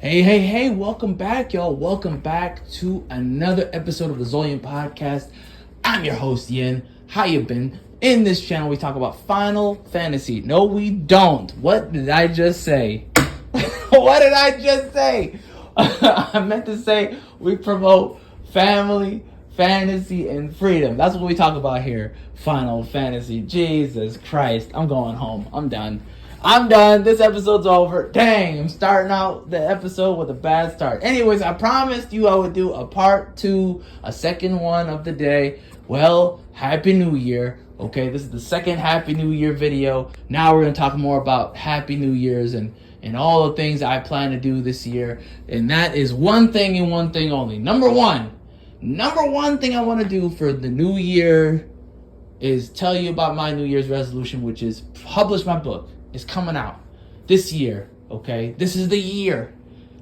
Hey, welcome back, y'all. Welcome back to another episode of the ZORS I'm your host, Yin. How you been? In this channel, we talk about Final Fantasy. No, we don't. What did I just say? What did I just say? I meant to say we promote family, fantasy, and freedom. That's what we talk about here. Final Fantasy. Jesus Christ. I'm going home. I'm done. This episode's over. Dang, I'm starting out the episode with a bad start. Anyways, I promised you I would do a part 2, a second one of the day. Well, Happy New Year. Okay, this is the second Happy New Year video. Now we're going to talk more about Happy New Year's and all the things I plan to do this year. And that is one thing and one thing only. Number one thing I want to do for the new year is tell you about my New Year's resolution, which is publish my book. It's coming out this year, okay? This is the year.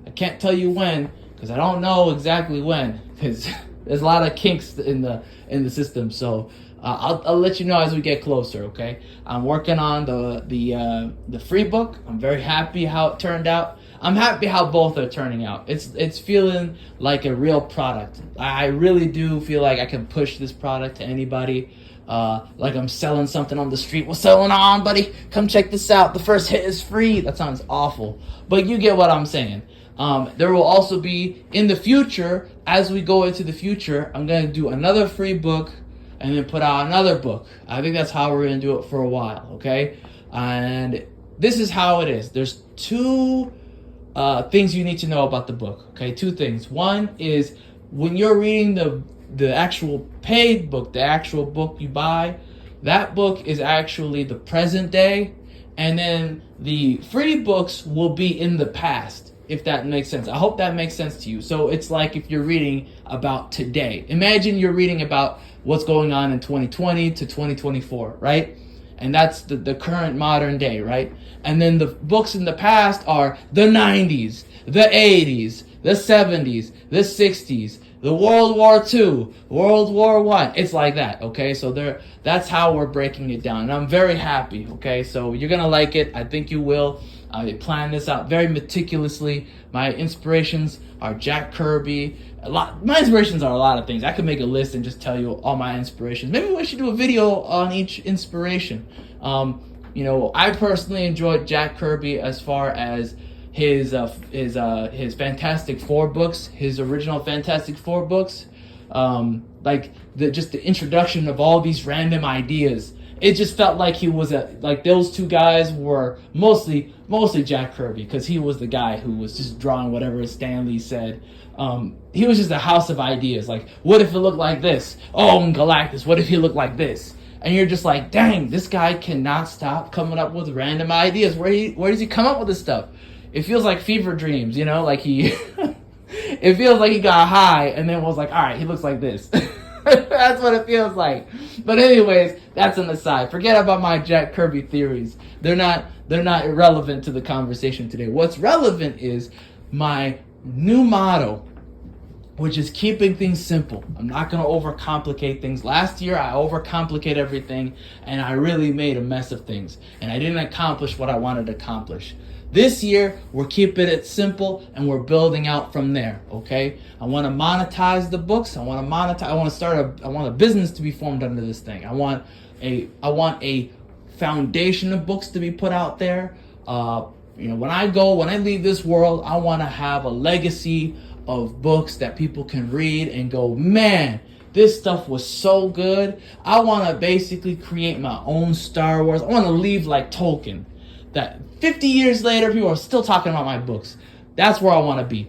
I can't tell you when because I don't know exactly when because there's a lot of kinks in the system. So I'll let you know as we get closer, okay? I'm working on the free book. I'm very happy how it turned out. I'm happy how both are turning out. It's feeling like a real product. I really do feel like I can push this product to anybody. Like I'm selling something on the street. What's going on, buddy? Come check this out. The first hit is free. That sounds awful, but you get what I'm saying. There will also be in the future, as we go into the future, I'm going to do another free book and then put out another book. I think that's how we're going to do it for a while, okay? And this is how it is. There's two things you need to know about the book, okay? Two things. One is when you're reading the actual paid book, the actual book you buy, that book is actually the present day, and then the free books will be in the past, if that makes sense. I hope that makes sense to you. So it's like if you're reading about today. Imagine you're reading about what's going on in 2020 to 2024, right? And that's the current modern day, right? And then the books in the past are the 90s, the 80s, the 70s, the 60s, the World War II, World War I. It's like that, okay? So that's how we're breaking it down. And I'm very happy, okay? So you're going to like it. I think you will. I planned this out very meticulously. My inspirations are Jack Kirby. My inspirations are a lot of things. I could make a list and just tell you all my inspirations. Maybe we should do a video on each inspiration. I personally enjoyed Jack Kirby as far as his Fantastic Four books, his original Fantastic Four books, like the introduction of all these random ideas. It just felt like he was like those two guys were mostly Jack Kirby, because he was the guy who was just drawing whatever Stan Lee said. He was just a house of ideas. Like, what if it looked like this? Oh, and Galactus, what if he looked like this? And you're just like, dang, this guy cannot stop coming up with random ideas. Where does he come up with this stuff? It feels like fever dreams, like he, it feels like he got high and then was like, all right, he looks like this. That's what it feels like. But anyways, that's an aside. Forget about my Jack Kirby theories. They're not irrelevant to the conversation today. What's relevant is my new motto, which is keeping things simple. I'm not going to overcomplicate things. Last year, I overcomplicated everything, and I really made a mess of things. And I didn't accomplish what I wanted to accomplish. This year, we're keeping it simple, and we're building out from there, okay? I want to monetize the books. I want a business to be formed under this thing. I want a foundation of books to be put out there. When I leave this world, I want to have a legacy of books that people can read and go, man, this stuff was so good. I want to basically create my own Star Wars. I want to leave like Tolkien, that 50 years later, people are still talking about my books. That's where I want to be.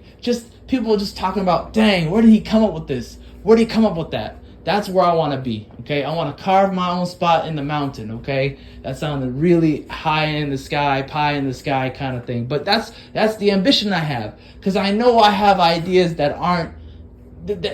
People just talking about, dang, where did he come up with this? Where did he come up with that? That's where I want to be, okay? I want to carve my own spot in the mountain, okay? That sounded really high in the sky, pie in the sky kind of thing. But that's the ambition I have, because I know I have ideas that aren't...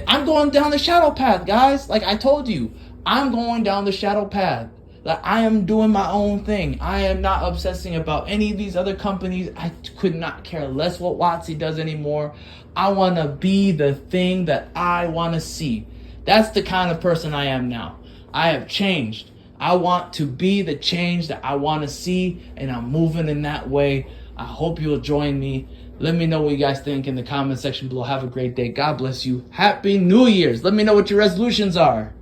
I'm going down the shadow path, guys. Like I told you, I'm going down the shadow path. Like I am doing my own thing. I am not obsessing about any of these other companies. I could not care less what WOTC does anymore. I want to be the thing that I want to see. That's the kind of person I am now. I have changed. I want to be the change that I want to see, and I'm moving in that way. I hope you'll join me. Let me know what you guys think in the comment section below. Have a great day. God bless you. Happy New Year's. Let me know what your resolutions are.